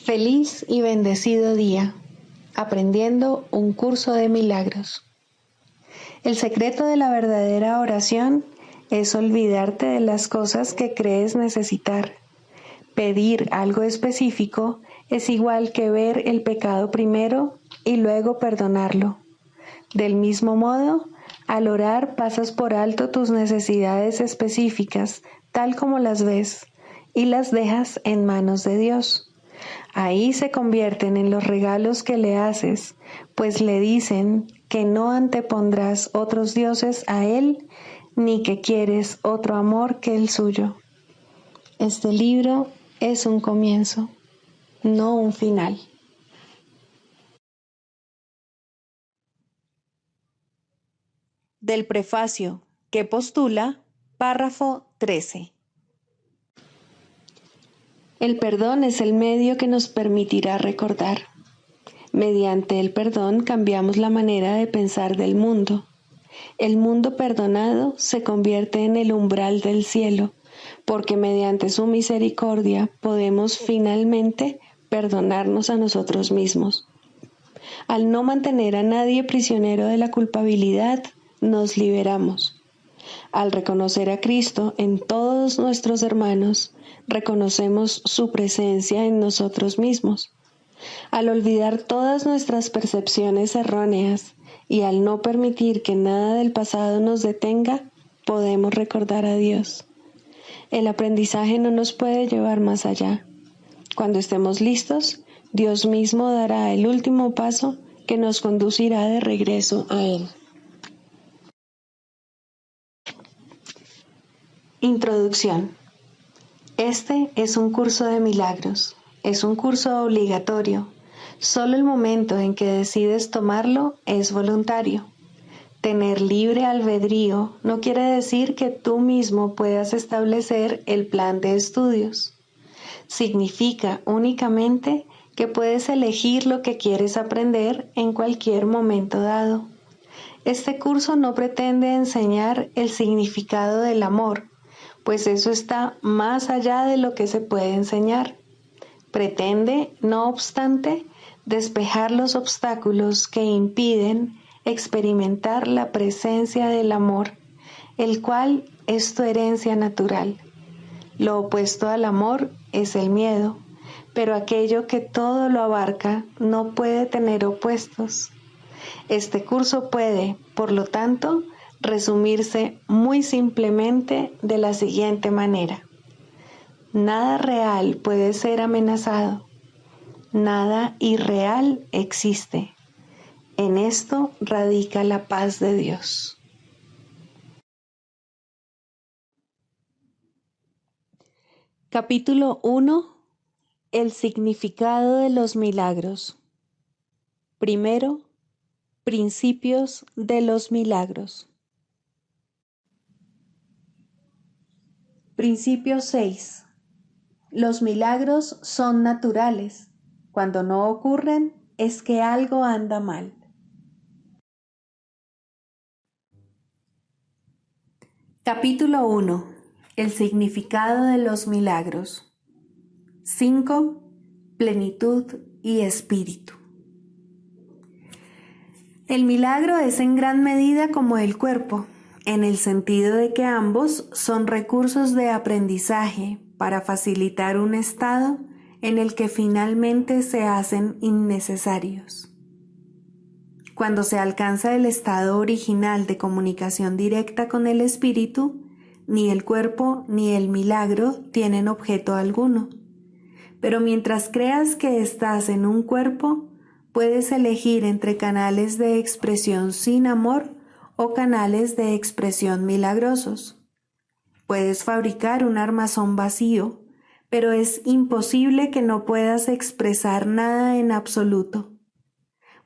Feliz y bendecido día, aprendiendo un curso de milagros. El secreto de la verdadera oración es olvidarte de las cosas que crees necesitar. Pedir algo específico es igual que ver el pecado primero y luego perdonarlo. Del mismo modo, al orar pasas por alto tus necesidades específicas, tal como las ves, y las dejas en manos de Dios. Ahí se convierten en los regalos que le haces, pues le dicen que no antepondrás otros dioses a Él, ni que quieres otro amor que el suyo. Este libro es un comienzo, no un final. Del prefacio que postula, párrafo 13. El perdón es el medio que nos permitirá recordar. Mediante el perdón cambiamos la manera de pensar del mundo. El mundo perdonado se convierte en el umbral del cielo, porque mediante su misericordia podemos finalmente perdonarnos a nosotros mismos. Al no mantener a nadie prisionero de la culpabilidad, nos liberamos. Al reconocer a Cristo en todos nuestros hermanos, reconocemos su presencia en nosotros mismos. Al olvidar todas nuestras percepciones erróneas y al no permitir que nada del pasado nos detenga, podemos recordar a Dios. El aprendizaje no nos puede llevar más allá. Cuando estemos listos, Dios mismo dará el último paso que nos conducirá de regreso a Él. Introducción. Este es un curso de milagros. Es un curso obligatorio. Solo el momento en que decides tomarlo es voluntario. Tener libre albedrío no quiere decir que tú mismo puedas establecer el plan de estudios. Significa únicamente que puedes elegir lo que quieres aprender en cualquier momento dado. Este curso no pretende enseñar el significado del amor, pues eso está más allá de lo que se puede enseñar. Pretende, no obstante, despejar los obstáculos que impiden experimentar la presencia del amor, el cual es tu herencia natural. Lo opuesto al amor es el miedo, pero aquello que todo lo abarca no puede tener opuestos. Este curso puede, por lo tanto, resumirse muy simplemente de la siguiente manera. Nada real puede ser amenazado. Nada irreal existe. En esto radica la paz de Dios. Capítulo 1. El significado de los milagros. Primero, principios de los milagros. Principio 6. Los milagros son naturales. Cuando no ocurren, es que algo anda mal. Capítulo 1. El significado de los milagros. 5. Plenitud y espíritu. El milagro es en gran medida como el cuerpo, en el sentido de que ambos son recursos de aprendizaje para facilitar un estado en el que finalmente se hacen innecesarios. Cuando se alcanza el estado original de comunicación directa con el espíritu, ni el cuerpo ni el milagro tienen objeto alguno. Pero mientras creas que estás en un cuerpo, puedes elegir entre canales de expresión sin amor o canales de expresión milagrosos. Puedes fabricar un armazón vacío, pero es imposible que no puedas expresar nada en absoluto.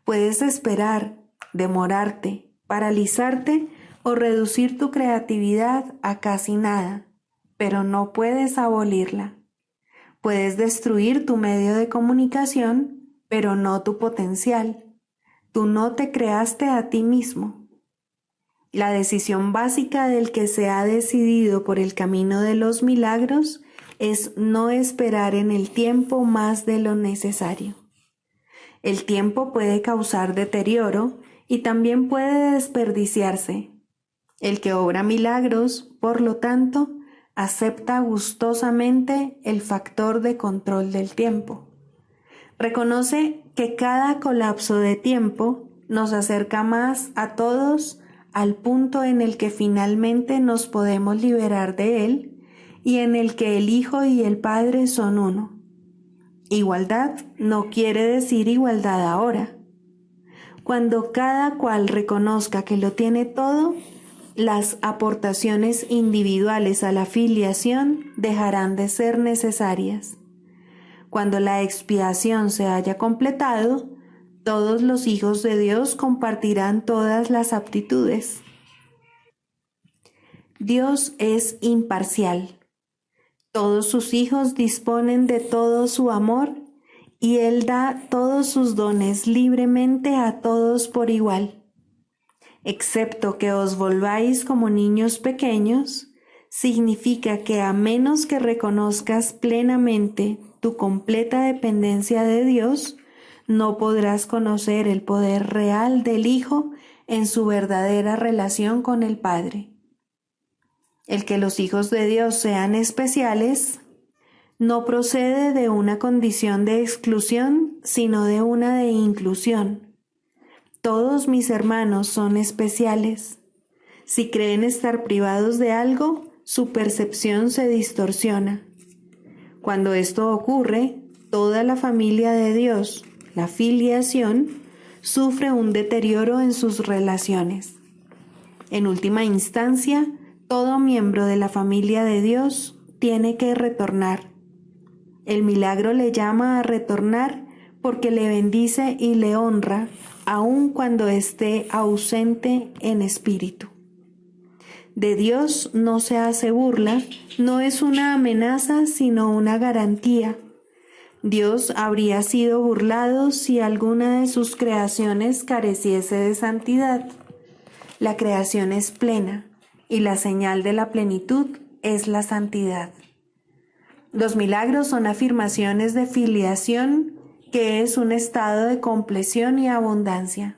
Puedes esperar, demorarte, paralizarte o reducir tu creatividad a casi nada, pero no puedes abolirla. Puedes destruir tu medio de comunicación, pero no tu potencial. Tú no te creaste a ti mismo. La decisión básica del que se ha decidido por el camino de los milagros es no esperar en el tiempo más de lo necesario. El tiempo puede causar deterioro y también puede desperdiciarse. El que obra milagros, por lo tanto, acepta gustosamente el factor de control del tiempo. Reconoce que cada colapso de tiempo nos acerca más a todos al punto en el que finalmente nos podemos liberar de él y en el que el Hijo y el Padre son uno. Igualdad no quiere decir igualdad ahora. Cuando cada cual reconozca que lo tiene todo, las aportaciones individuales a la filiación dejarán de ser necesarias. Cuando la expiación se haya completado, todos los hijos de Dios compartirán todas las aptitudes. Dios es imparcial. Todos sus hijos disponen de todo su amor y Él da todos sus dones libremente a todos por igual. Excepto que os volváis como niños pequeños, significa que a menos que reconozcas plenamente tu completa dependencia de Dios, no podrás conocer el poder real del Hijo en su verdadera relación con el Padre. El que los hijos de Dios sean especiales no procede de una condición de exclusión, sino de una de inclusión. Todos mis hermanos son especiales. Si creen estar privados de algo, su percepción se distorsiona. Cuando esto ocurre, toda la familia de Dios, la filiación, sufre un deterioro en sus relaciones. En última instancia, todo miembro de la familia de Dios tiene que retornar. El milagro le llama a retornar porque le bendice y le honra, aun cuando esté ausente en espíritu. De Dios no se hace burla, no es una amenaza, sino una garantía. Dios habría sido burlado si alguna de sus creaciones careciese de santidad. La creación es plena, y la señal de la plenitud es la santidad. Los milagros son afirmaciones de filiación, que es un estado de compleción y abundancia.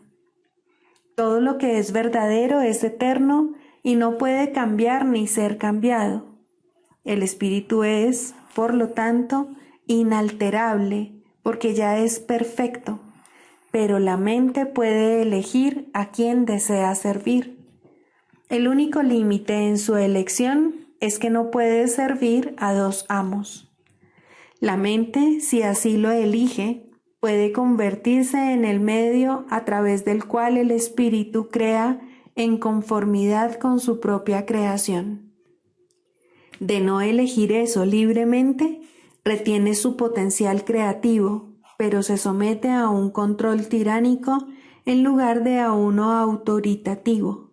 Todo lo que es verdadero es eterno y no puede cambiar ni ser cambiado. El espíritu es, por lo tanto, inalterable, porque ya es perfecto, pero la mente puede elegir a quién desea servir. El único límite en su elección es que no puede servir a dos amos. La mente, si así lo elige, puede convertirse en el medio a través del cual el espíritu crea en conformidad con su propia creación. De no elegir eso libremente, retiene su potencial creativo, pero se somete a un control tiránico en lugar de a uno autoritativo.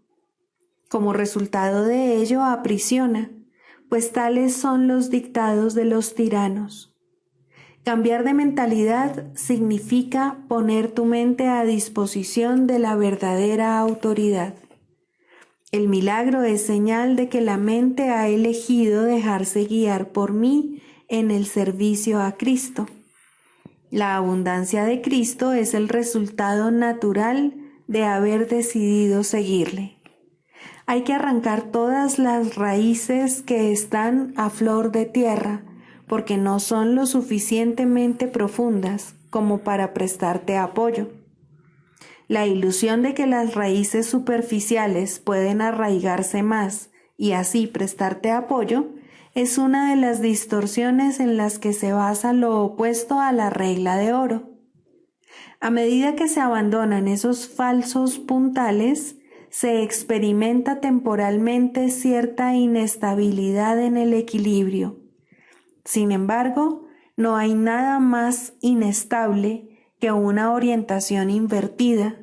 Como resultado de ello, aprisiona, pues tales son los dictados de los tiranos. Cambiar de mentalidad significa poner tu mente a disposición de la verdadera autoridad. El milagro es señal de que la mente ha elegido dejarse guiar por mí en el servicio a Cristo. La abundancia de Cristo es el resultado natural de haber decidido seguirle. Hay que arrancar todas las raíces que están a flor de tierra, porque no son lo suficientemente profundas como para prestarte apoyo. La ilusión de que las raíces superficiales pueden arraigarse más y así prestarte apoyo es una de las distorsiones en las que se basa lo opuesto a la regla de oro. A medida que se abandonan esos falsos puntales, se experimenta temporalmente cierta inestabilidad en el equilibrio. Sin embargo, no hay nada más inestable que una orientación invertida,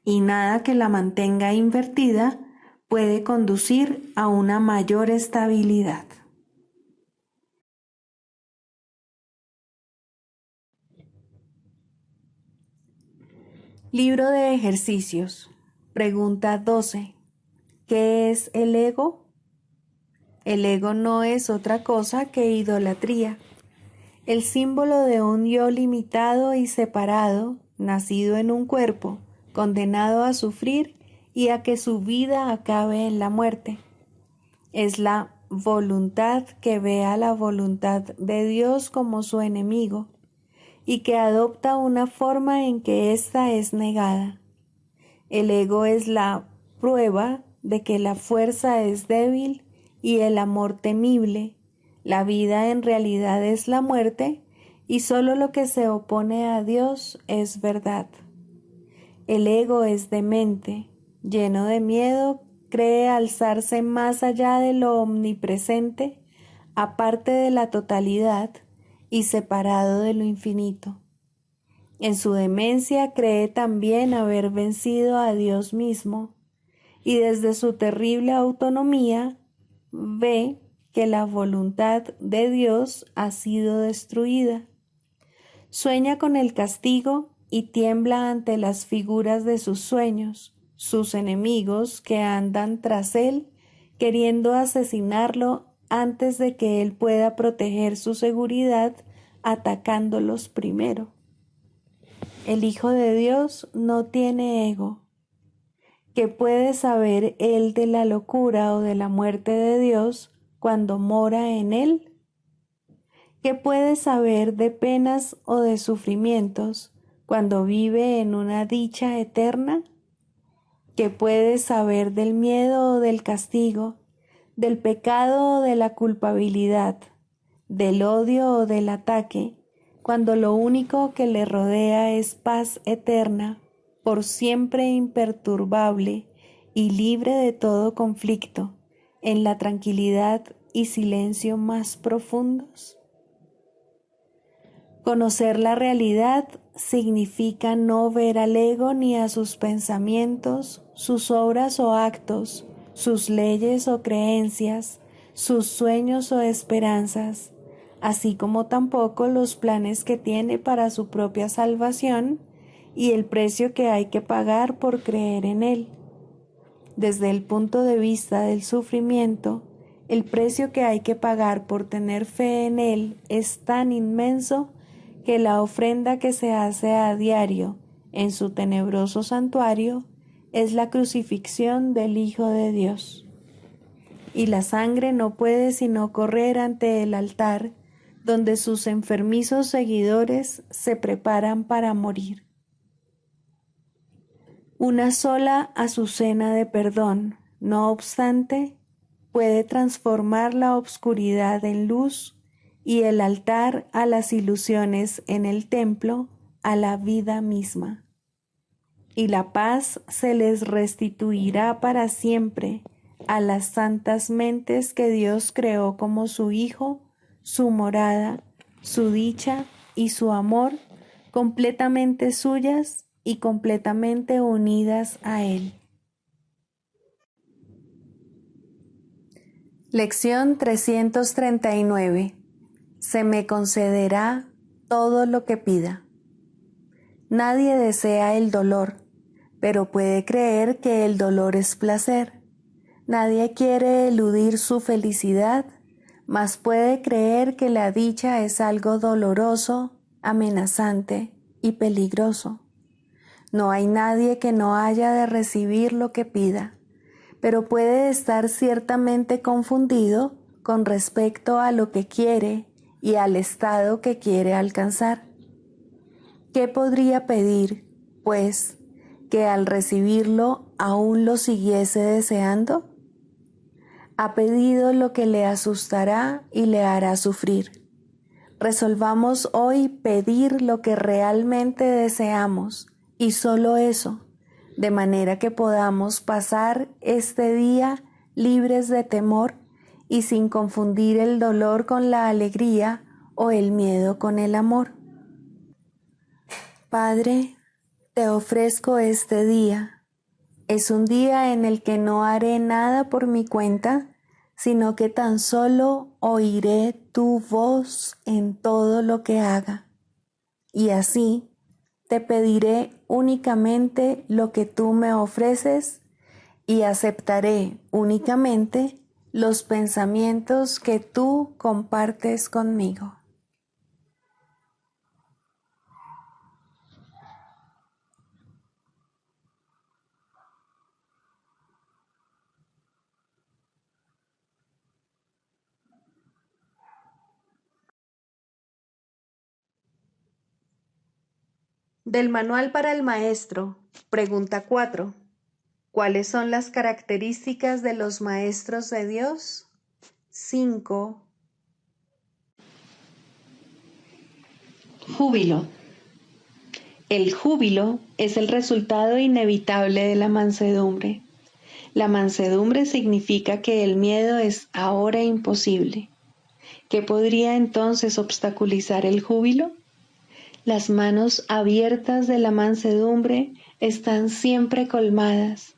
y nada que la mantenga invertida puede conducir a una mayor estabilidad. Libro de ejercicios. Pregunta 12. ¿Qué es el ego? El ego no es otra cosa que idolatría, el símbolo de un yo limitado y separado, nacido en un cuerpo, condenado a sufrir y a que su vida acabe en la muerte. Es la voluntad que ve a la voluntad de Dios como su enemigo y que adopta una forma en que ésta es negada. El ego es la prueba de que la fuerza es débil y el amor temible. La vida en realidad es la muerte y solo lo que se opone a Dios es verdad. El ego es demente, lleno de miedo, cree alzarse más allá de lo omnipresente, aparte de la totalidad y separado de lo infinito. En su demencia cree también haber vencido a Dios mismo y desde su terrible autonomía ve que la voluntad de Dios ha sido destruida. Sueña con el castigo y tiembla ante las figuras de sus sueños, sus enemigos que andan tras él, queriendo asesinarlo antes de que él pueda proteger su seguridad, atacándolos primero. El Hijo de Dios no tiene ego. ¿Qué puede saber él de la locura o de la muerte de Dios cuando mora en él? ¿Qué puede saber de penas o de sufrimientos cuando vive en una dicha eterna? ¿Qué puede saber del miedo o del castigo, del pecado o de la culpabilidad, del odio o del ataque, cuando lo único que le rodea es paz eterna, por siempre imperturbable y libre de todo conflicto, en la tranquilidad y silencio más profundos? Conocer la realidad significa no ver al ego ni a sus pensamientos, sus obras o actos, sus leyes o creencias, sus sueños o esperanzas, así como tampoco los planes que tiene para su propia salvación y el precio que hay que pagar por creer en él. Desde el punto de vista del sufrimiento, el precio que hay que pagar por tener fe en él es tan inmenso que la ofrenda que se hace a diario en su tenebroso santuario es la crucifixión del Hijo de Dios. Y la sangre no puede sino correr ante el altar donde sus enfermizos seguidores se preparan para morir. Una sola azucena de perdón, no obstante, puede transformar la obscuridad en luz y el altar a las ilusiones en el templo a la vida misma. Y la paz se les restituirá para siempre a las santas mentes que Dios creó como su Hijo, su morada, su dicha y su amor, completamente suyas y completamente unidas a Él. Lección 339. Se me concederá todo lo que pida. Nadie desea el dolor, pero puede creer que el dolor es placer. Nadie quiere eludir su felicidad, mas puede creer que la dicha es algo doloroso, amenazante y peligroso. No hay nadie que no haya de recibir lo que pida, pero puede estar ciertamente confundido con respecto a lo que quiere y al estado que quiere alcanzar. ¿Qué podría pedir, pues, que al recibirlo aún lo siguiese deseando? Ha pedido lo que le asustará y le hará sufrir. Resolvamos hoy pedir lo que realmente deseamos y solo eso, de manera que podamos pasar este día libres de temor y sin confundir el dolor con la alegría o el miedo con el amor. Padre, te ofrezco este día. Es un día en el que no haré nada por mi cuenta, sino que tan solo oiré tu voz en todo lo que haga. Y así te pediré únicamente lo que tú me ofreces y aceptaré únicamente los pensamientos que tú compartes conmigo. Del Manual para el Maestro, pregunta 4. ¿Cuáles son las características de los maestros de Dios? 5. Júbilo. El júbilo es el resultado inevitable de la mansedumbre. La mansedumbre significa que el miedo es ahora imposible. ¿Qué podría entonces obstaculizar el júbilo? Las manos abiertas de la mansedumbre están siempre colmadas.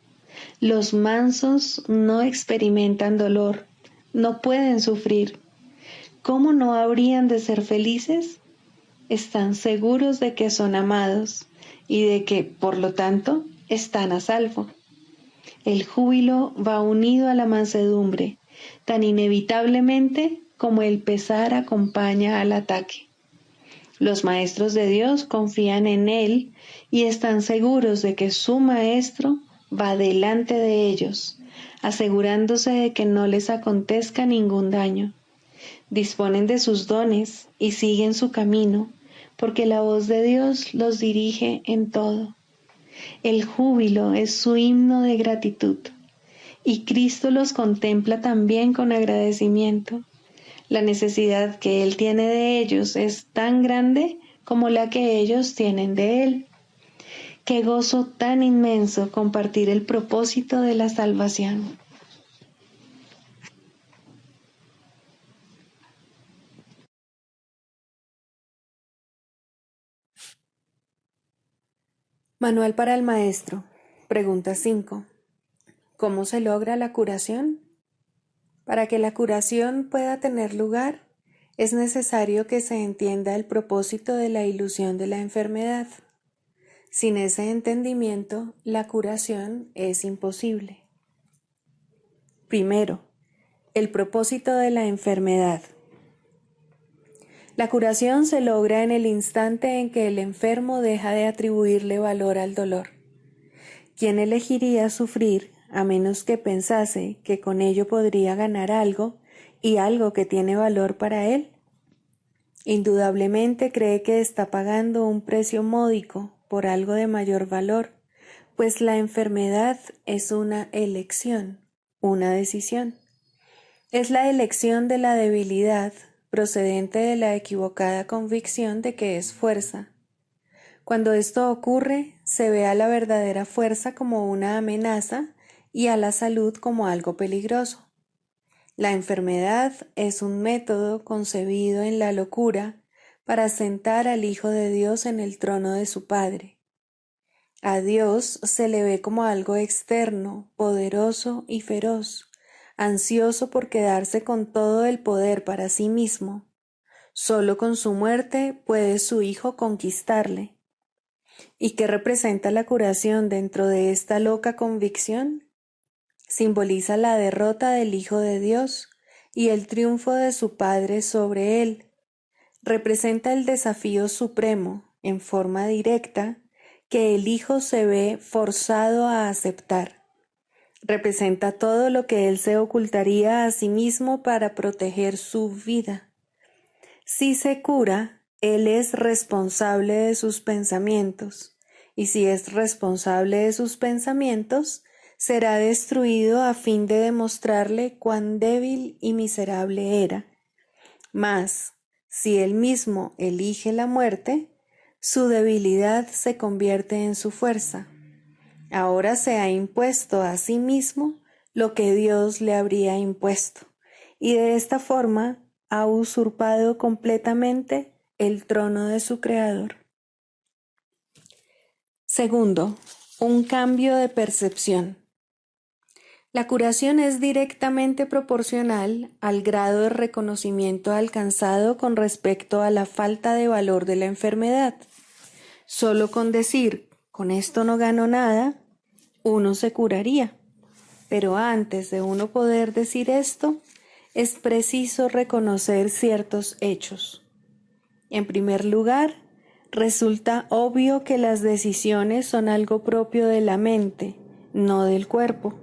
Los mansos no experimentan dolor, no pueden sufrir. ¿Cómo no habrían de ser felices? Están seguros de que son amados y de que, por lo tanto, están a salvo. El júbilo va unido a la mansedumbre, tan inevitablemente como el pesar acompaña al ataque. Los maestros de Dios confían en Él y están seguros de que su Maestro va delante de ellos, asegurándose de que no les acontezca ningún daño. Disponen de sus dones y siguen su camino, porque la voz de Dios los dirige en todo. El júbilo es su himno de gratitud, y Cristo los contempla también con agradecimiento. La necesidad que Él tiene de ellos es tan grande como la que ellos tienen de Él. Qué gozo tan inmenso compartir el propósito de la salvación. Manual para el Maestro. Pregunta 5. ¿Cómo se logra la curación? Para que la curación pueda tener lugar, es necesario que se entienda el propósito de la ilusión de la enfermedad. Sin ese entendimiento, la curación es imposible. Primero, el propósito de la enfermedad. La curación se logra en el instante en que el enfermo deja de atribuirle valor al dolor. ¿Quién elegiría sufrir a menos que pensase que con ello podría ganar algo y algo que tiene valor para él? Indudablemente cree que está pagando un precio módico por algo de mayor valor, pues la enfermedad es una elección, una decisión. Es la elección de la debilidad procedente de la equivocada convicción de que es fuerza. Cuando esto ocurre, se ve a la verdadera fuerza como una amenaza y a la salud como algo peligroso. La enfermedad es un método concebido en la locura para sentar al Hijo de Dios en el trono de su Padre. A Dios se le ve como algo externo, poderoso y feroz, ansioso por quedarse con todo el poder para sí mismo. Solo con su muerte puede su Hijo conquistarle. ¿Y qué representa la curación dentro de esta loca convicción? Simboliza la derrota del Hijo de Dios y el triunfo de su Padre sobre él. Representa el desafío supremo, en forma directa, que el Hijo se ve forzado a aceptar. Representa todo lo que él se ocultaría a sí mismo para proteger su vida. Si se cura, él es responsable de sus pensamientos, y si es responsable de sus pensamientos, será destruido a fin de demostrarle cuán débil y miserable era. Mas, si él mismo elige la muerte, su debilidad se convierte en su fuerza. Ahora se ha impuesto a sí mismo lo que Dios le habría impuesto, y de esta forma ha usurpado completamente el trono de su Creador. Segundo, un cambio de percepción. La curación es directamente proporcional al grado de reconocimiento alcanzado con respecto a la falta de valor de la enfermedad. Solo con decir, con esto no gano nada, uno se curaría. Pero antes de uno poder decir esto, es preciso reconocer ciertos hechos. En primer lugar, resulta obvio que las decisiones son algo propio de la mente, no del cuerpo.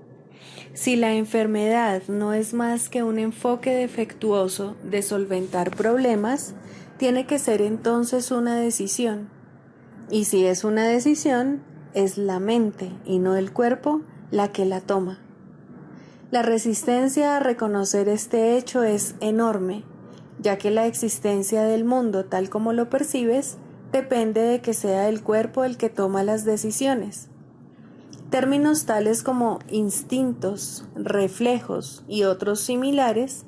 Si la enfermedad no es más que un enfoque defectuoso de solventar problemas, tiene que ser entonces una decisión. Y si es una decisión, es la mente y no el cuerpo la que la toma. La resistencia a reconocer este hecho es enorme, ya que la existencia del mundo tal como lo percibes depende de que sea el cuerpo el que toma las decisiones. Términos tales como instintos, reflejos y otros similares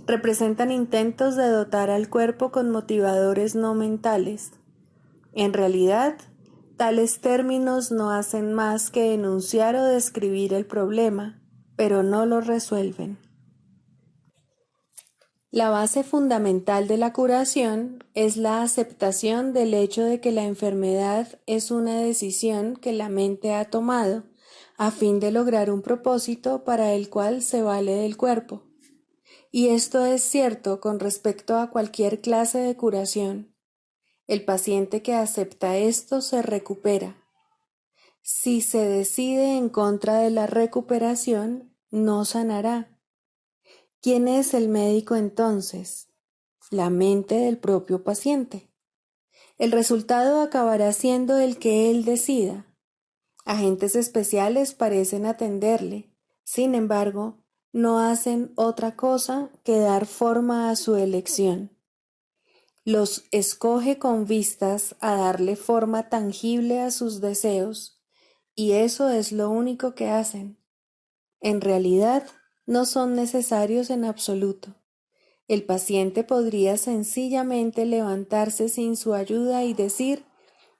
representan intentos de dotar al cuerpo con motivadores no mentales. En realidad, tales términos no hacen más que enunciar o describir el problema, pero no lo resuelven. La base fundamental de la curación es la aceptación del hecho de que la enfermedad es una decisión que la mente ha tomado a fin de lograr un propósito para el cual se vale del cuerpo. Y esto es cierto con respecto a cualquier clase de curación. El paciente que acepta esto se recupera. Si se decide en contra de la recuperación, no sanará. ¿Quién es el médico entonces? La mente del propio paciente. El resultado acabará siendo el que él decida. Agentes especiales parecen atenderle, sin embargo, no hacen otra cosa que dar forma a su elección. Los escoge con vistas a darle forma tangible a sus deseos, y eso es lo único que hacen. En realidad, no son necesarios en absoluto. El paciente podría sencillamente levantarse sin su ayuda y decir,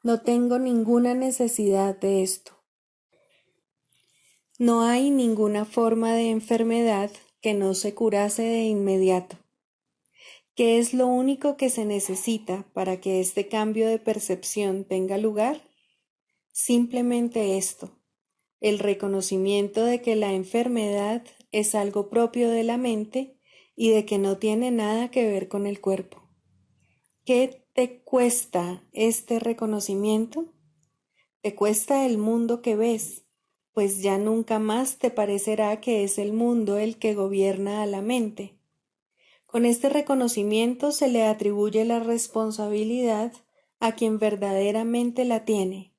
no tengo ninguna necesidad de esto. No hay ninguna forma de enfermedad que no se curase de inmediato. ¿Qué es lo único que se necesita para que este cambio de percepción tenga lugar? Simplemente esto, el reconocimiento de que la enfermedad es algo propio de la mente y de que no tiene nada que ver con el cuerpo. ¿Qué te cuesta este reconocimiento? Te cuesta el mundo que ves, pues ya nunca más te parecerá que es el mundo el que gobierna a la mente. Con este reconocimiento se le atribuye la responsabilidad a quien verdaderamente la tiene,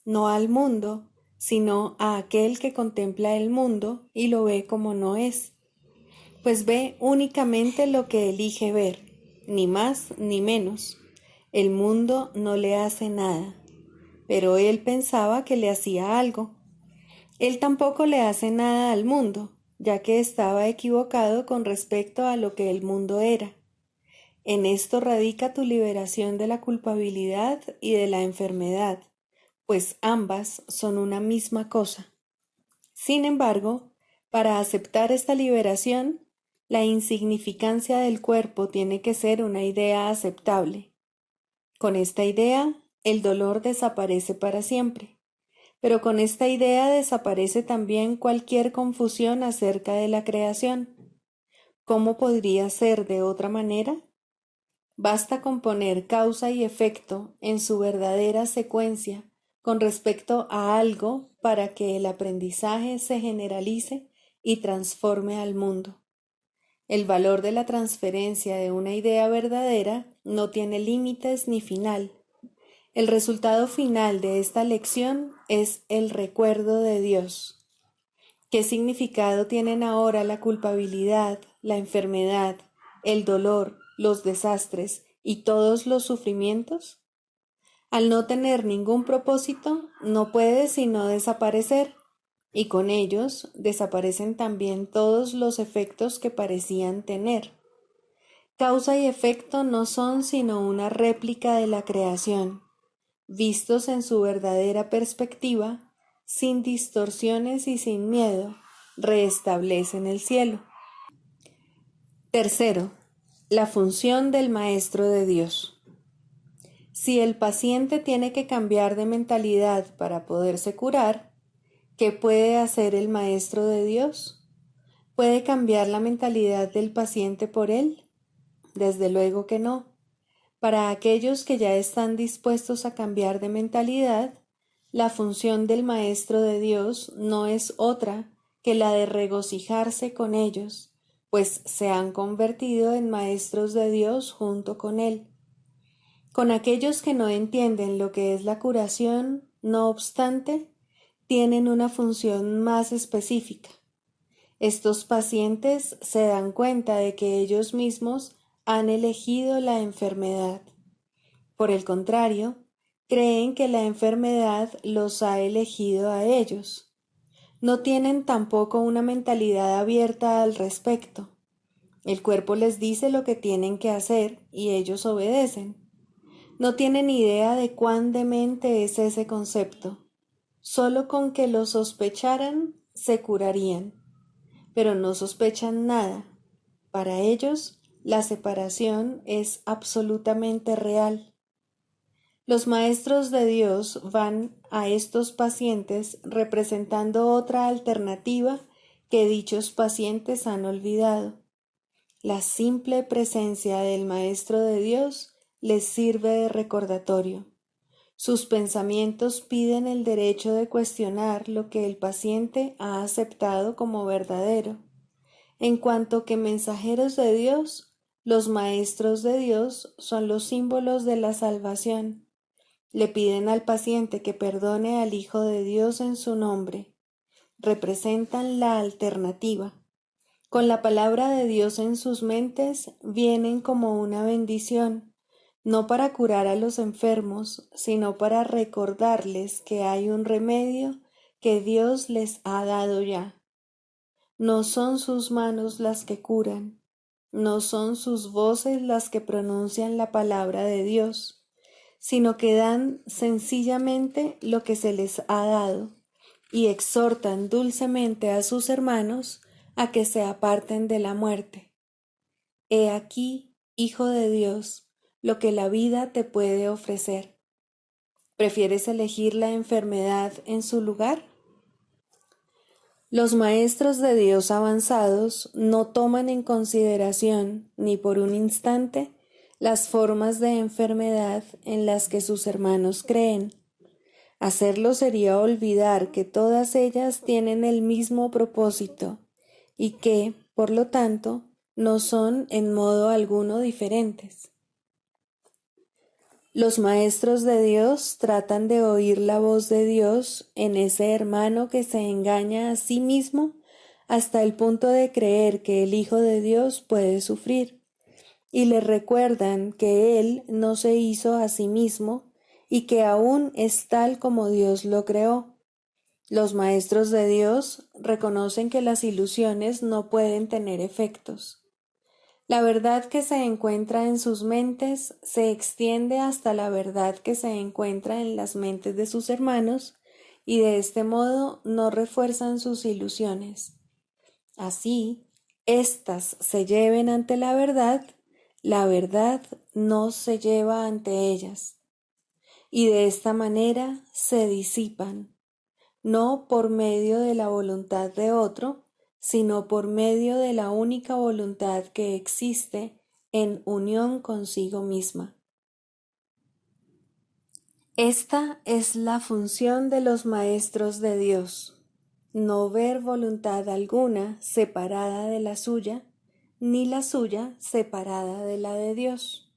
no al mundo, sino a aquel que contempla el mundo y lo ve como no es, pues ve únicamente lo que elige ver, ni más ni menos. El mundo no le hace nada, pero él pensaba que le hacía algo. Él tampoco le hace nada al mundo, ya que estaba equivocado con respecto a lo que el mundo era. En esto radica tu liberación de la culpabilidad y de la enfermedad, pues ambas son una misma cosa. Sin embargo, para aceptar esta liberación, la insignificancia del cuerpo tiene que ser una idea aceptable. Con esta idea, el dolor desaparece para siempre, pero con esta idea desaparece también cualquier confusión acerca de la creación. ¿Cómo podría ser de otra manera? Basta con poner causa y efecto en su verdadera secuencia con respecto a algo para que el aprendizaje se generalice y transforme al mundo. El valor de la transferencia de una idea verdadera no tiene límites ni final. El resultado final de esta lección es el recuerdo de Dios. ¿Qué significado tienen ahora la culpabilidad, la enfermedad, el dolor, los desastres y todos los sufrimientos? Al no tener ningún propósito, no puede sino desaparecer, y con ellos desaparecen también todos los efectos que parecían tener. Causa y efecto no son sino una réplica de la creación, vistos en su verdadera perspectiva, sin distorsiones y sin miedo, restablecen el cielo. Tercero, la función del Maestro de Dios. Si el paciente tiene que cambiar de mentalidad para poderse curar, ¿Qué puede hacer el Maestro de Dios? ¿Puede cambiar la mentalidad del paciente por él? Desde luego que no. Para aquellos que ya están dispuestos a cambiar de mentalidad, la función del Maestro de Dios no es otra que la de regocijarse con ellos, pues se han convertido en maestros de Dios junto con Él. Con aquellos que no entienden lo que es la curación, no obstante, tienen una función más específica. Estos pacientes se dan cuenta de que ellos mismos han elegido la enfermedad. Por el contrario, creen que la enfermedad los ha elegido a ellos. No tienen tampoco una mentalidad abierta al respecto. El cuerpo les dice lo que tienen que hacer y ellos obedecen. No tienen idea de cuán demente es ese concepto. Solo con que lo sospecharan, se curarían. Pero no sospechan nada. Para ellos, la separación es absolutamente real. Los maestros de Dios van a estos pacientes representando otra alternativa que dichos pacientes han olvidado. La simple presencia del Maestro de Dios les sirve de recordatorio. Sus pensamientos piden el derecho de cuestionar lo que el paciente ha aceptado como verdadero. En cuanto que mensajeros de Dios, los maestros de Dios son los símbolos de la salvación. Le piden al paciente que perdone al Hijo de Dios en su nombre. Representan la alternativa. Con la palabra de Dios en sus mentes, vienen como una bendición, no para curar a los enfermos, sino para recordarles que hay un remedio que Dios les ha dado ya. No son sus manos las que curan, no son sus voces las que pronuncian la palabra de Dios, sino que dan sencillamente lo que se les ha dado y exhortan dulcemente a sus hermanos a que se aparten de la muerte. He aquí, Hijo de Dios, lo que la vida te puede ofrecer. ¿Prefieres elegir la enfermedad en su lugar? Los maestros de Dios avanzados no toman en consideración ni por un instante las formas de enfermedad en las que sus hermanos creen. Hacerlo sería olvidar que todas ellas tienen el mismo propósito y que, por lo tanto, no son en modo alguno diferentes. Los maestros de Dios tratan de oír la voz de Dios en ese hermano que se engaña a sí mismo hasta el punto de creer que el Hijo de Dios puede sufrir, y le recuerdan que Él no se hizo a sí mismo y que aún es tal como Dios lo creó. Los maestros de Dios reconocen que las ilusiones no pueden tener efectos. La verdad que se encuentra en sus mentes se extiende hasta la verdad que se encuentra en las mentes de sus hermanos y de este modo no refuerzan sus ilusiones. Así, éstas se lleven ante la verdad no se lleva ante ellas. Y de esta manera se disipan, no por medio de la voluntad de otro, sino por medio de la única voluntad que existe en unión consigo misma. Esta es la función de los maestros de Dios, no ver voluntad alguna separada de la suya, ni la suya separada de la de Dios.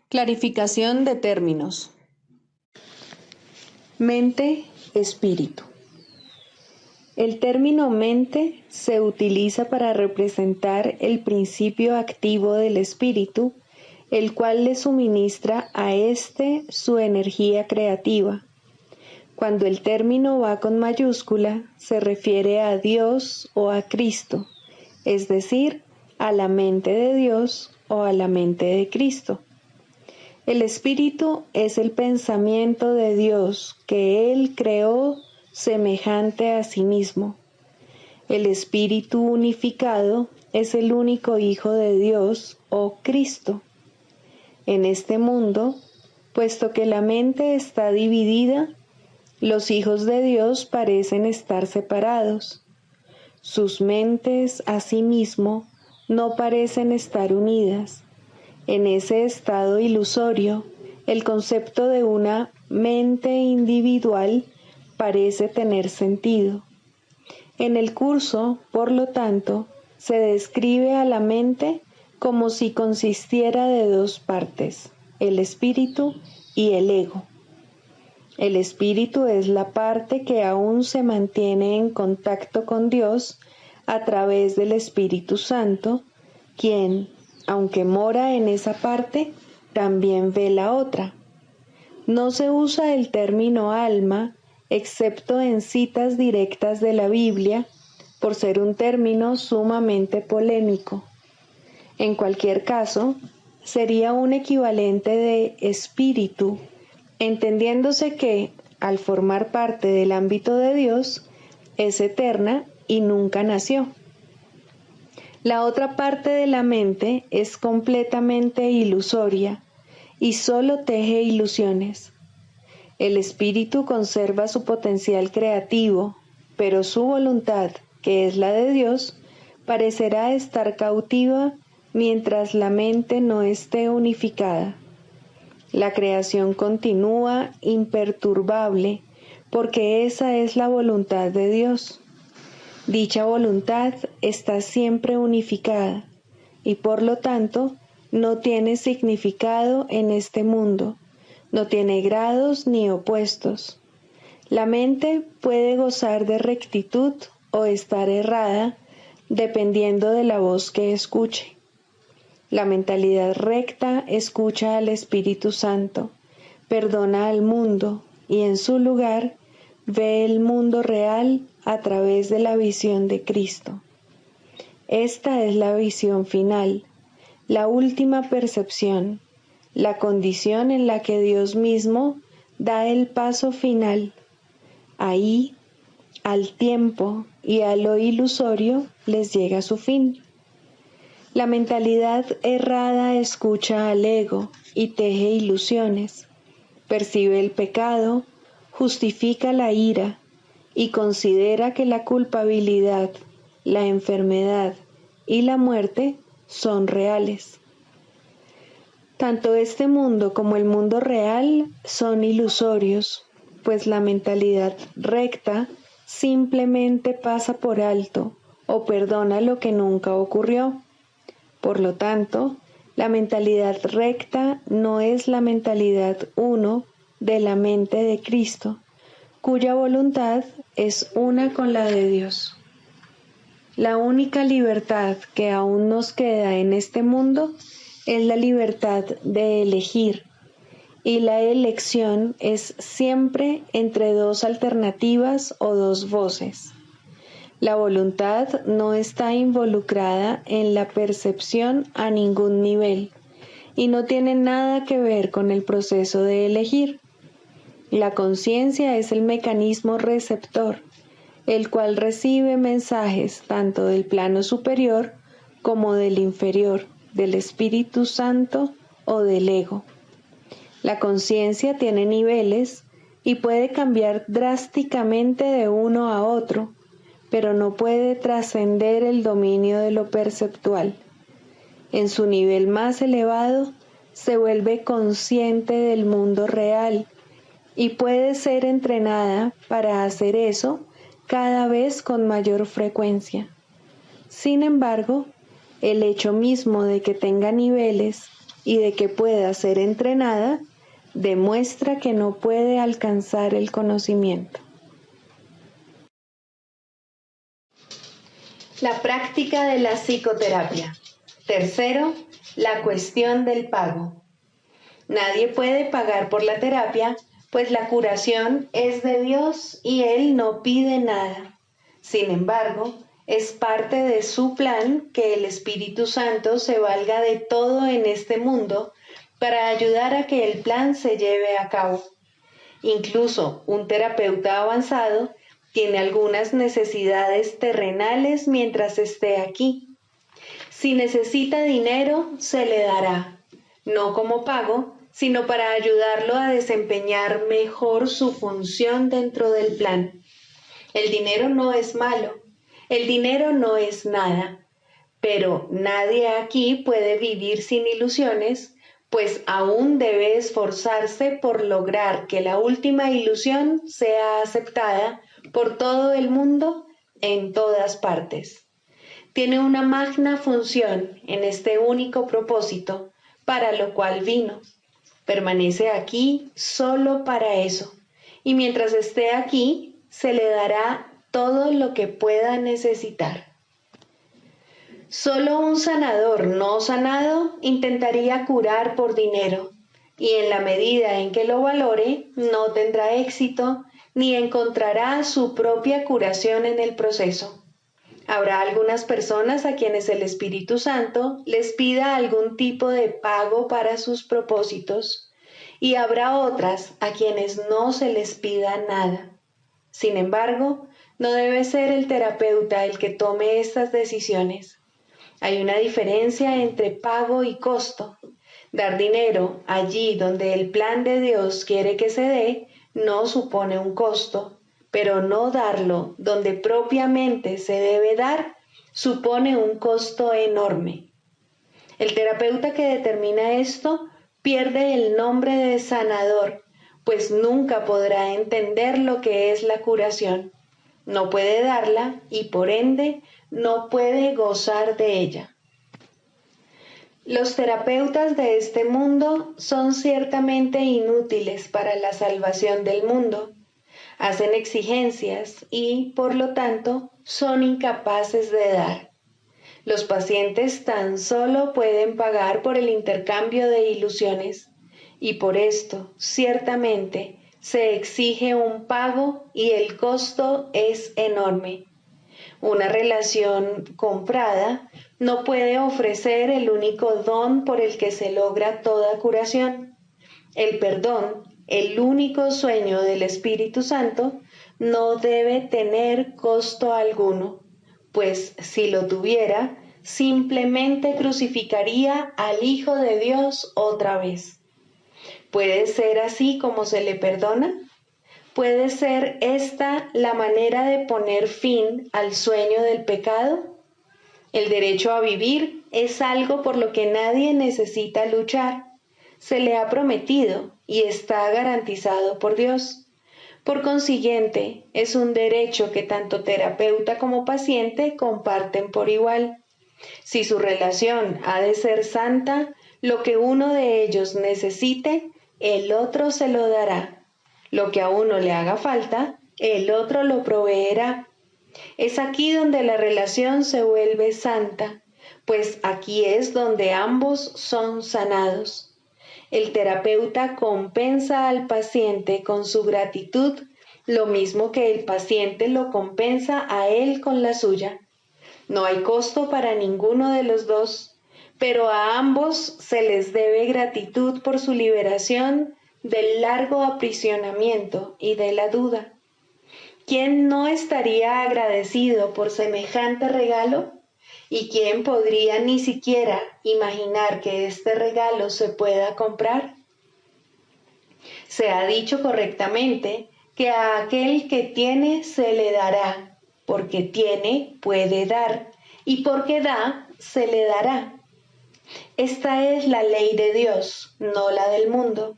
Clarificación de términos. Mente, espíritu. El término mente se utiliza para representar el principio activo del espíritu, el cual le suministra a éste su energía creativa. Cuando el término va con mayúscula, se refiere a Dios o a Cristo, es decir, a la mente de Dios o a la mente de Cristo. El espíritu es el pensamiento de Dios que Él creó semejante a sí mismo. El espíritu unificado es el único Hijo de Dios o Cristo. En este mundo, puesto que la mente está dividida, los hijos de Dios parecen estar separados. Sus mentes, asimismo, no parecen estar unidas. En ese estado ilusorio, el concepto de una mente individual parece tener sentido. En el curso, por lo tanto, se describe a la mente como si consistiera de dos partes, el espíritu y el ego. El espíritu es la parte que aún se mantiene en contacto con Dios a través del Espíritu Santo, quien, aunque mora en esa parte, también ve la otra. No se usa el término alma, excepto en citas directas de la Biblia, por ser un término sumamente polémico. En cualquier caso, sería un equivalente de espíritu, entendiéndose que, al formar parte del ámbito de Dios, es eterna y nunca nació. La otra parte de la mente es completamente ilusoria y solo teje ilusiones. El espíritu conserva su potencial creativo, pero su voluntad, que es la de Dios, parecerá estar cautiva mientras la mente no esté unificada. La creación continúa imperturbable porque esa es la voluntad de Dios. Dicha voluntad está siempre unificada y por lo tanto no tiene significado en este mundo, no tiene grados ni opuestos. La mente puede gozar de rectitud o estar errada dependiendo de la voz que escuche. La mentalidad recta escucha al Espíritu Santo, perdona al mundo y en su lugar ve el mundo real a través de la visión de Cristo. Esta es la visión final, la última percepción, la condición en la que Dios mismo da el paso final. Ahí, al tiempo y a lo ilusorio les llega su fin. La mentalidad errada escucha al ego y teje ilusiones, percibe el pecado, justifica la ira y considera que la culpabilidad, la enfermedad y la muerte son reales. Tanto este mundo como el mundo real son ilusorios, pues la mentalidad recta simplemente pasa por alto o perdona lo que nunca ocurrió. Por lo tanto, la mentalidad recta no es la mentalidad uno de la mente de Cristo, cuya voluntad es una con la de Dios. La única libertad que aún nos queda en este mundo es la libertad de elegir, y la elección es siempre entre dos alternativas o dos voces. La voluntad no está involucrada en la percepción a ningún nivel y no tiene nada que ver con el proceso de elegir. La conciencia es el mecanismo receptor, el cual recibe mensajes tanto del plano superior como del inferior, del Espíritu Santo o del ego. La conciencia tiene niveles y puede cambiar drásticamente de uno a otro, pero no puede trascender el dominio de lo perceptual. En su nivel más elevado, se vuelve consciente del mundo real y puede ser entrenada para hacer eso cada vez con mayor frecuencia. Sin embargo, el hecho mismo de que tenga niveles y de que pueda ser entrenada demuestra que no puede alcanzar el conocimiento. La práctica de la psicoterapia. Tercero, la cuestión del pago. Nadie puede pagar por la terapia, pues la curación es de Dios y Él no pide nada. Sin embargo, es parte de su plan que el Espíritu Santo se valga de todo en este mundo para ayudar a que el plan se lleve a cabo. Incluso un terapeuta avanzado tiene algunas necesidades terrenales mientras esté aquí. Si necesita dinero, se le dará, no como pago, sino para ayudarlo a desempeñar mejor su función dentro del plan. El dinero no es malo, el dinero no es nada, pero nadie aquí puede vivir sin ilusiones, pues aún debe esforzarse por lograr que la última ilusión sea aceptada por todo el mundo en todas partes. Tiene una magna función en este único propósito, para lo cual vino. Permanece aquí solo para eso, y mientras esté aquí, se le dará todo lo que pueda necesitar. Solo un sanador no sanado intentaría curar por dinero, y en la medida en que lo valore, no tendrá éxito ni encontrará su propia curación en el proceso. Habrá algunas personas a quienes el Espíritu Santo les pida algún tipo de pago para sus propósitos, y habrá otras a quienes no se les pida nada. Sin embargo, no debe ser el terapeuta el que tome estas decisiones. Hay una diferencia entre pago y costo. Dar dinero allí donde el plan de Dios quiere que se dé no supone un costo, pero no darlo donde propiamente se debe dar supone un costo enorme. El terapeuta que determina esto pierde el nombre de sanador, pues nunca podrá entender lo que es la curación. No puede darla y por ende no puede gozar de ella. Los terapeutas de este mundo son ciertamente inútiles para la salvación del mundo. Hacen exigencias y, por lo tanto, son incapaces de dar. Los pacientes tan solo pueden pagar por el intercambio de ilusiones, y por esto, ciertamente, se exige un pago y el costo es enorme. Una relación comprada no puede ofrecer el único don por el que se logra toda curación. El perdón, el único sueño del Espíritu Santo, no debe tener costo alguno, pues si lo tuviera, simplemente crucificaría al Hijo de Dios otra vez. ¿Puede ser así como se le perdona? ¿Puede ser esta la manera de poner fin al sueño del pecado? El derecho a vivir es algo por lo que nadie necesita luchar. Se le ha prometido y está garantizado por Dios. Por consiguiente, es un derecho que tanto terapeuta como paciente comparten por igual. Si su relación ha de ser santa, lo que uno de ellos necesite, el otro se lo dará. Lo que a uno le haga falta, el otro lo proveerá. Es aquí donde la relación se vuelve santa, pues aquí es donde ambos son sanados. El terapeuta compensa al paciente con su gratitud, lo mismo que el paciente lo compensa a él con la suya. No hay costo para ninguno de los dos, pero a ambos se les debe gratitud por su liberación del largo aprisionamiento y de la duda. ¿Quién no estaría agradecido por semejante regalo? ¿Y quién podría ni siquiera imaginar que este regalo se pueda comprar? Se ha dicho correctamente que a aquel que tiene se le dará, porque tiene puede dar, y porque da se le dará. Esta es la ley de Dios, no la del mundo.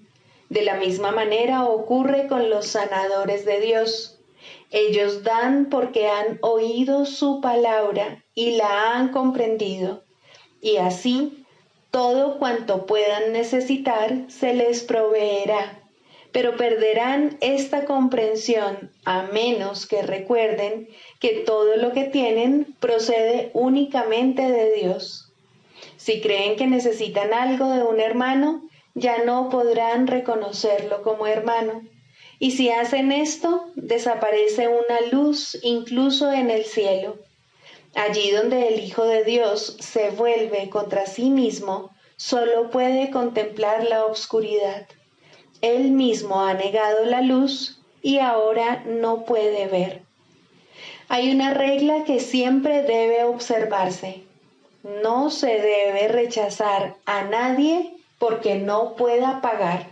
De la misma manera ocurre con los sanadores de Dios. Ellos dan porque han oído su palabra y la han comprendido, y así todo cuanto puedan necesitar se les proveerá, pero perderán esta comprensión a menos que recuerden que todo lo que tienen procede únicamente de Dios. Si creen que necesitan algo de un hermano, ya no podrán reconocerlo como hermano. Y si hacen esto, desaparece una luz incluso en el cielo. Allí donde el Hijo de Dios se vuelve contra sí mismo, solo puede contemplar la oscuridad. Él mismo ha negado la luz y ahora no puede ver. Hay una regla que siempre debe observarse. No se debe rechazar a nadie porque no pueda pagar.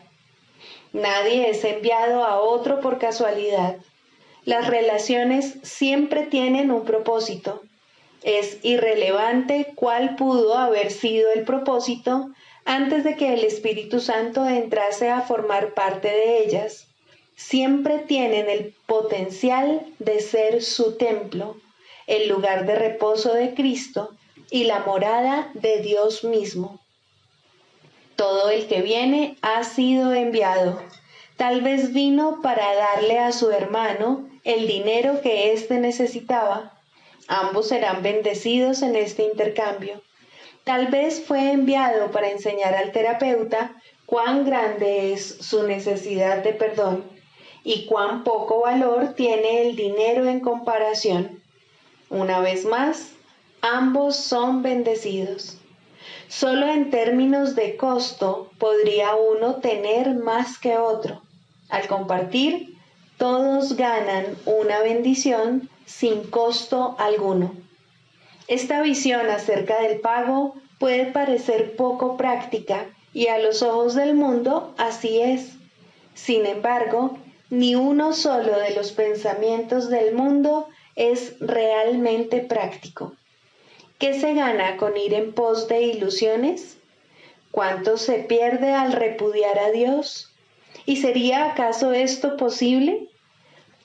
Nadie es enviado a otro por casualidad. Las relaciones siempre tienen un propósito. Es irrelevante cuál pudo haber sido el propósito antes de que el Espíritu Santo entrase a formar parte de ellas. Siempre tienen el potencial de ser su templo, el lugar de reposo de Cristo y la morada de Dios mismo. Todo el que viene ha sido enviado. Tal vez vino para darle a su hermano el dinero que éste necesitaba. Ambos serán bendecidos en este intercambio. Tal vez fue enviado para enseñar al terapeuta cuán grande es su necesidad de perdón y cuán poco valor tiene el dinero en comparación. Una vez más, ambos son bendecidos. Solo en términos de costo podría uno tener más que otro. Al compartir, todos ganan una bendición sin costo alguno. Esta visión acerca del pago puede parecer poco práctica y a los ojos del mundo así es. Sin embargo, ni uno solo de los pensamientos del mundo es realmente práctico. ¿Qué se gana con ir en pos de ilusiones? ¿Cuánto se pierde al repudiar a Dios? ¿Y sería acaso esto posible?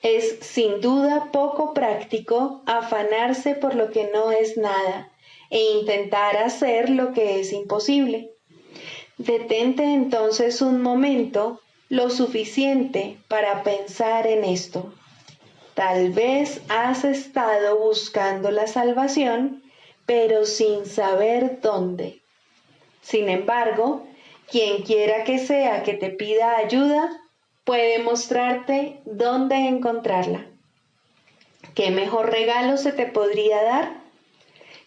Es sin duda poco práctico afanarse por lo que no es nada e intentar hacer lo que es imposible. Detente entonces un momento, lo suficiente para pensar en esto. Tal vez has estado buscando la salvación, pero sin saber dónde. Sin embargo, quien quiera que sea que te pida ayuda, puede mostrarte dónde encontrarla. ¿Qué mejor regalo se te podría dar?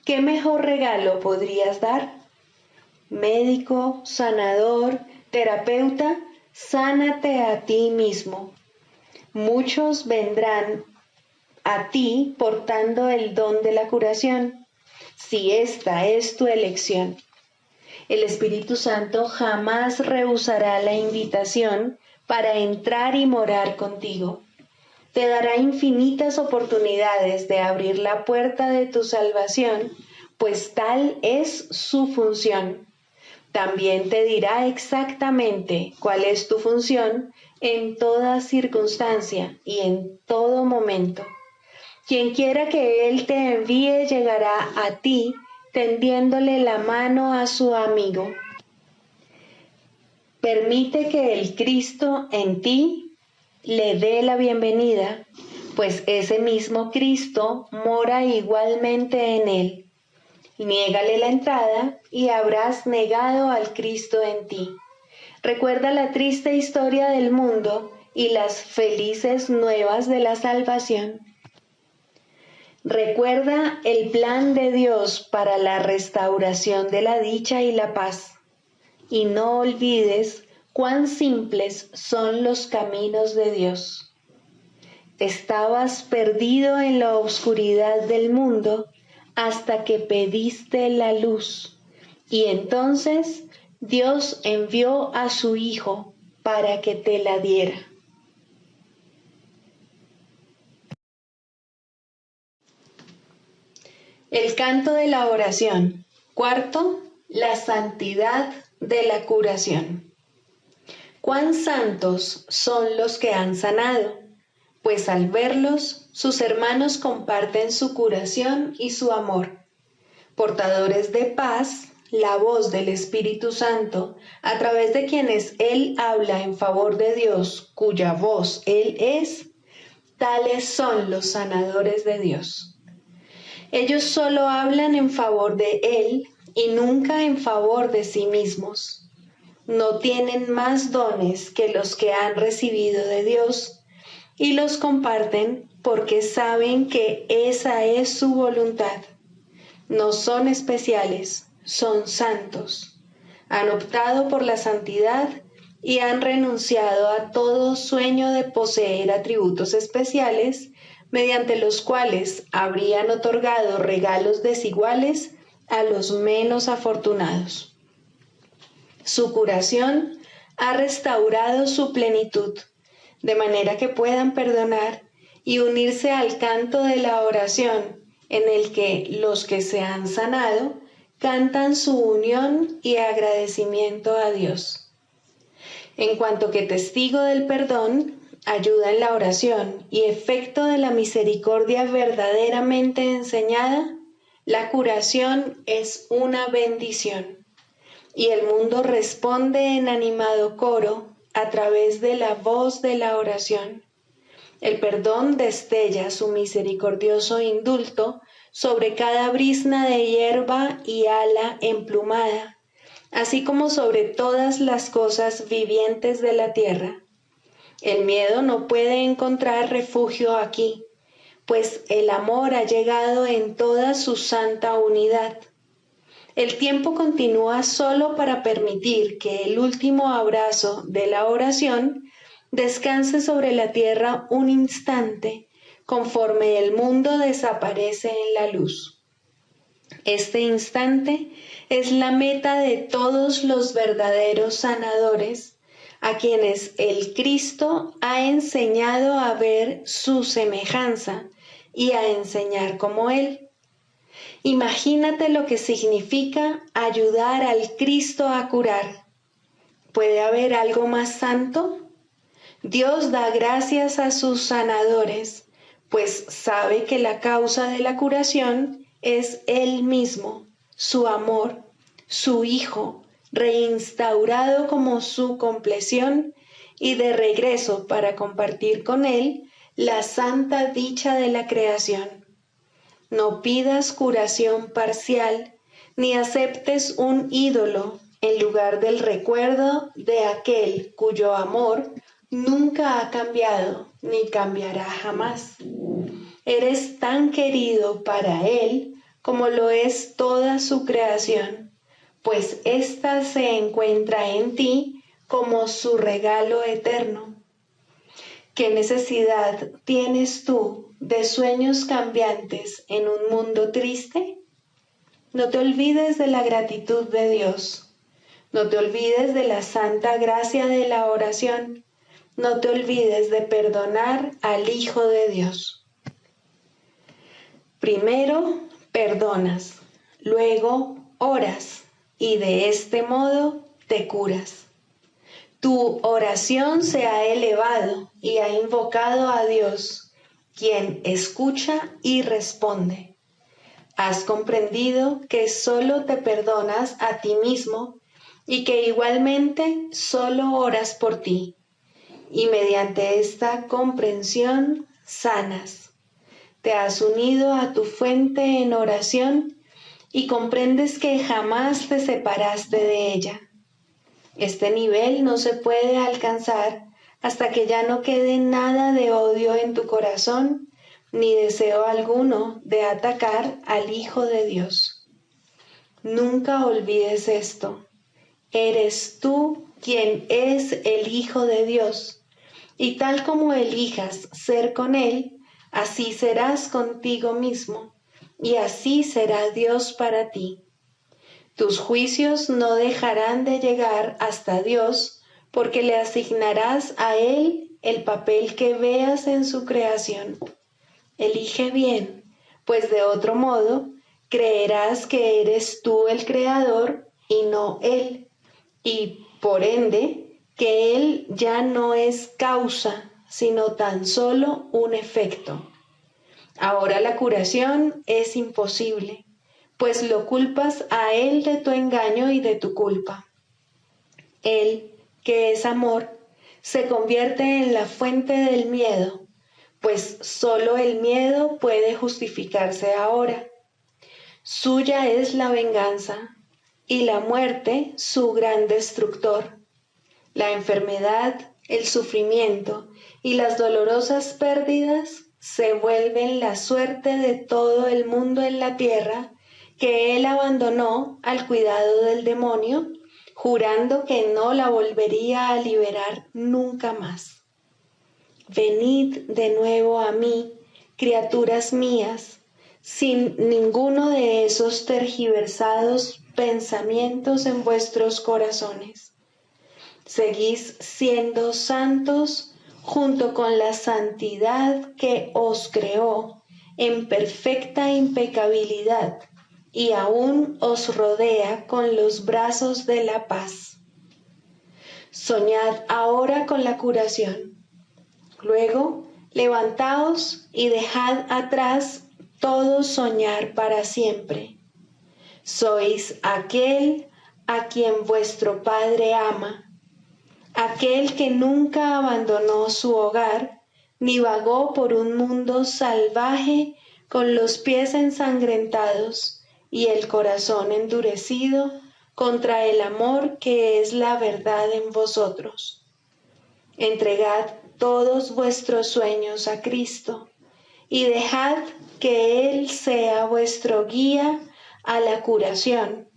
¿Qué mejor regalo podrías dar? Médico, sanador, terapeuta, sánate a ti mismo. Muchos vendrán a ti portando el don de la curación, si esta es tu elección. El Espíritu Santo jamás rehusará la invitación para entrar y morar contigo. Te dará infinitas oportunidades de abrir la puerta de tu salvación, pues tal es su función. También te dirá exactamente cuál es tu función en toda circunstancia y en todo momento. Quien quiera que Él te envíe llegará a ti tendiéndole la mano a su amigo. Permite que el Cristo en ti le dé la bienvenida, pues ese mismo Cristo mora igualmente en él. Niégale la entrada y habrás negado al Cristo en ti. Recuerda la triste historia del mundo y las felices nuevas de la salvación. Recuerda el plan de Dios para la restauración de la dicha y la paz. Y no olvides cuán simples son los caminos de Dios. Estabas perdido en la oscuridad del mundo hasta que pediste la luz, y entonces Dios envió a su Hijo para que te la diera. El canto de la oración. Cuarto, la santidad de la curación. Cuán santos son los que han sanado, pues al verlos, sus hermanos comparten su curación y su amor. Portadores de paz, la voz del Espíritu Santo, a través de quienes Él habla en favor de Dios, cuya voz Él es, tales son los sanadores de Dios. Ellos solo hablan en favor de Él y nunca en favor de sí mismos. No tienen más dones que los que han recibido de Dios y los comparten porque saben que esa es su voluntad. No son especiales, son santos. Han optado por la santidad y han renunciado a todo sueño de poseer atributos especiales mediante los cuales habrían otorgado regalos desiguales a los menos afortunados. Su curación ha restaurado su plenitud, de manera que puedan perdonar y unirse al canto de la oración, en el que los que se han sanado cantan su unión y agradecimiento a Dios. En cuanto que testigo del perdón, ayuda en la oración y efecto de la misericordia verdaderamente enseñada, la curación es una bendición. Y el mundo responde en animado coro a través de la voz de la oración. El perdón destella su misericordioso indulto sobre cada brizna de hierba y ala emplumada, así como sobre todas las cosas vivientes de la tierra. El miedo no puede encontrar refugio aquí, pues el amor ha llegado en toda su santa unidad. El tiempo continúa solo para permitir que el último abrazo de la oración descanse sobre la tierra un instante, conforme el mundo desaparece en la luz. Este instante es la meta de todos los verdaderos sanadores, a quienes el Cristo ha enseñado a ver su semejanza y a enseñar como Él. Imagínate lo que significa ayudar al Cristo a curar. ¿Puede haber algo más santo? Dios da gracias a sus sanadores, pues sabe que la causa de la curación es Él mismo, su amor, su Hijo, reinstaurado como su compleción y de regreso para compartir con Él la santa dicha de la creación. No pidas curación parcial, ni aceptes un ídolo en lugar del recuerdo de aquel cuyo amor nunca ha cambiado ni cambiará jamás. Eres tan querido para Él como lo es toda su creación, pues ésta se encuentra en ti como su regalo eterno. ¿Qué necesidad tienes tú de sueños cambiantes en un mundo triste? No te olvides de la gratitud de Dios. No te olvides de la santa gracia de la oración. No te olvides de perdonar al Hijo de Dios. Primero perdonas, luego oras y de este modo te curas. Tu oración se ha elevado y ha invocado a Dios, quien escucha y responde. Has comprendido que solo te perdonas a ti mismo y que igualmente solo oras por ti. Y mediante esta comprensión sanas. Te has unido a tu fuente en oración y comprendes que jamás te separaste de ella. Este nivel no se puede alcanzar hasta que ya no quede nada de odio en tu corazón, ni deseo alguno de atacar al Hijo de Dios. Nunca olvides esto. Eres tú quien es el Hijo de Dios, y tal como elijas ser con Él, así serás contigo mismo, y así será Dios para ti. Tus juicios no dejarán de llegar hasta Dios, porque le asignarás a Él el papel que veas en su creación. Elige bien, pues de otro modo creerás que eres tú el creador y no Él, y por ende que Él ya no es causa, sino tan solo un efecto. Ahora la curación es imposible, pues lo culpas a Él de tu engaño y de tu culpa. Él, que es amor, se convierte en la fuente del miedo, pues solo el miedo puede justificarse ahora. Suya es la venganza y la muerte su gran destructor. La enfermedad, el sufrimiento y las dolorosas pérdidas se vuelven la suerte de todo el mundo en la tierra que él abandonó al cuidado del demonio, jurando que no la volvería a liberar nunca más. Venid de nuevo a mí, criaturas mías, sin ninguno de esos tergiversados pensamientos en vuestros corazones. Seguís siendo santos junto con la santidad que os creó en perfecta impecabilidad y aún os rodea con los brazos de la paz. Soñad ahora con la curación. Luego, levantaos y dejad atrás todo soñar para siempre. Sois aquel a quien vuestro Padre ama, aquel que nunca abandonó su hogar, ni vagó por un mundo salvaje con los pies ensangrentados y el corazón endurecido contra el amor que es la verdad en vosotros. Entregad todos vuestros sueños a Cristo y dejad que Él sea vuestro guía a la curación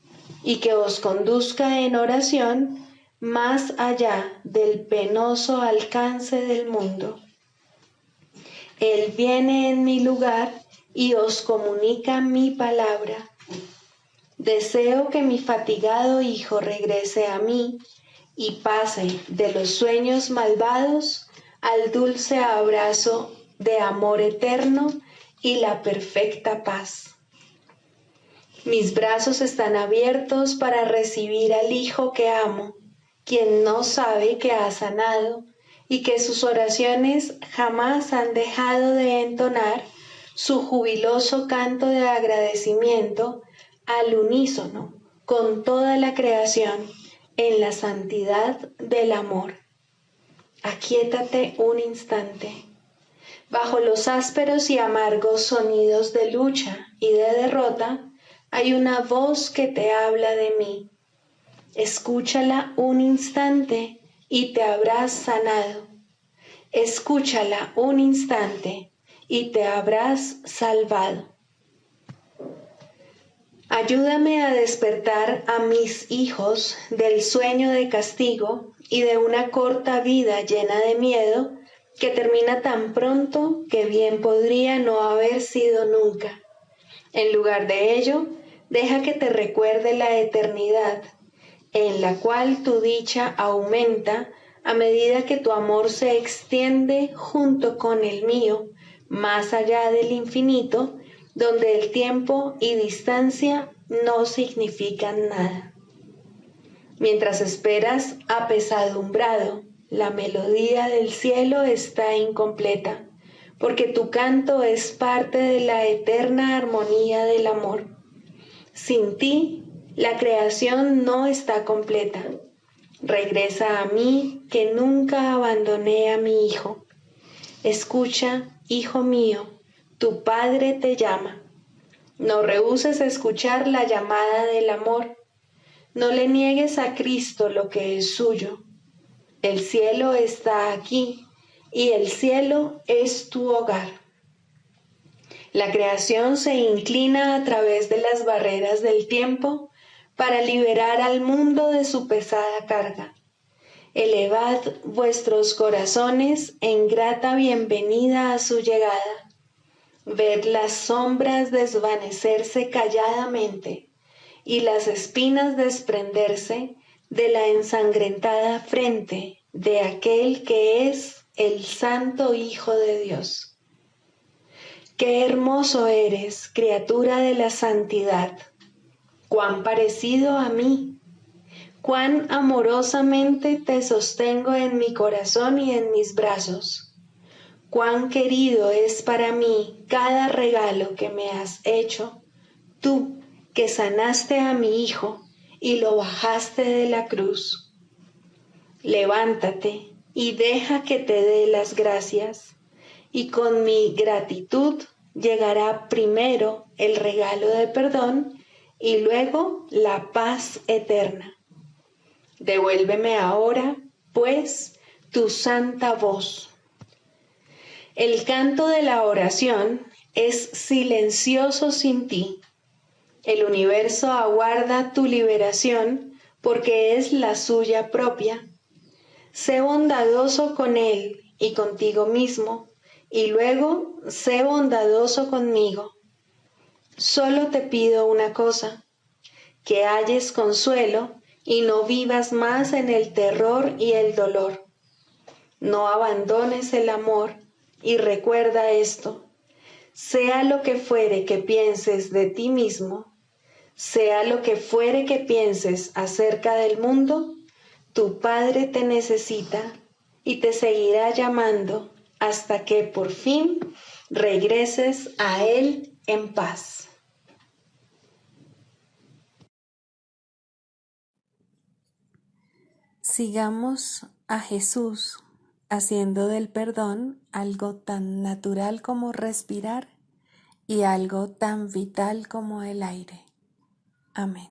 y que os conduzca en oración más allá del penoso alcance del mundo. Él viene en mi lugar y os comunica mi palabra. Deseo que mi fatigado hijo regrese a mí y pase de los sueños malvados al dulce abrazo de amor eterno y la perfecta paz. Mis brazos están abiertos para recibir al hijo que amo, quien no sabe que ha sanado y que sus oraciones jamás han dejado de entonar su jubiloso canto de agradecimiento al unísono con toda la creación en la santidad del amor. Aquíétate un instante. Bajo los ásperos y amargos sonidos de lucha y de derrota, hay una voz que te habla de mí. Escúchala un instante y te habrás sanado. Escúchala un instante y te habrás salvado. Ayúdame a despertar a mis hijos del sueño de castigo y de una corta vida llena de miedo que termina tan pronto que bien podría no haber sido nunca. En lugar de ello, deja que te recuerde la eternidad, en la cual tu dicha aumenta a medida que tu amor se extiende junto con el mío, más allá del infinito, donde el tiempo y distancia no significan nada. Mientras esperas apesadumbrado, la melodía del cielo está incompleta, porque tu canto es parte de la eterna armonía del amor. Sin ti, la creación no está completa. Regresa a mí, que nunca abandoné a mi hijo. Escucha, hijo mío, tu Padre te llama. No rehúses escuchar la llamada del amor. No le niegues a Cristo lo que es suyo. El cielo está aquí y el cielo es tu hogar. La creación se inclina a través de las barreras del tiempo para liberar al mundo de su pesada carga. Elevad vuestros corazones en grata bienvenida a su llegada. Ved las sombras desvanecerse calladamente y las espinas desprenderse de la ensangrentada frente de aquel que es el Santo Hijo de Dios. Qué hermoso eres, criatura de la santidad, cuán parecido a mí, cuán amorosamente te sostengo en mi corazón y en mis brazos. Cuán querido es para mí cada regalo que me has hecho, tú que sanaste a mi hijo y lo bajaste de la cruz. Levántate y deja que te dé las gracias, y con mi gratitud llegará primero el regalo de perdón y luego la paz eterna. Devuélveme ahora, pues, tu santa voz. El canto de la oración es silencioso sin ti. El universo aguarda tu liberación porque es la suya propia. Sé bondadoso con él y contigo mismo, y luego sé bondadoso conmigo. Solo te pido una cosa, que halles consuelo y no vivas más en el terror y el dolor. No abandones el amor y recuerda esto: sea lo que fuere que pienses de ti mismo, sea lo que fuere que pienses acerca del mundo, tu Padre te necesita y te seguirá llamando hasta que por fin regreses a Él en paz. Sigamos a Jesús haciendo del perdón algo tan natural como respirar y algo tan vital como el aire. Amén.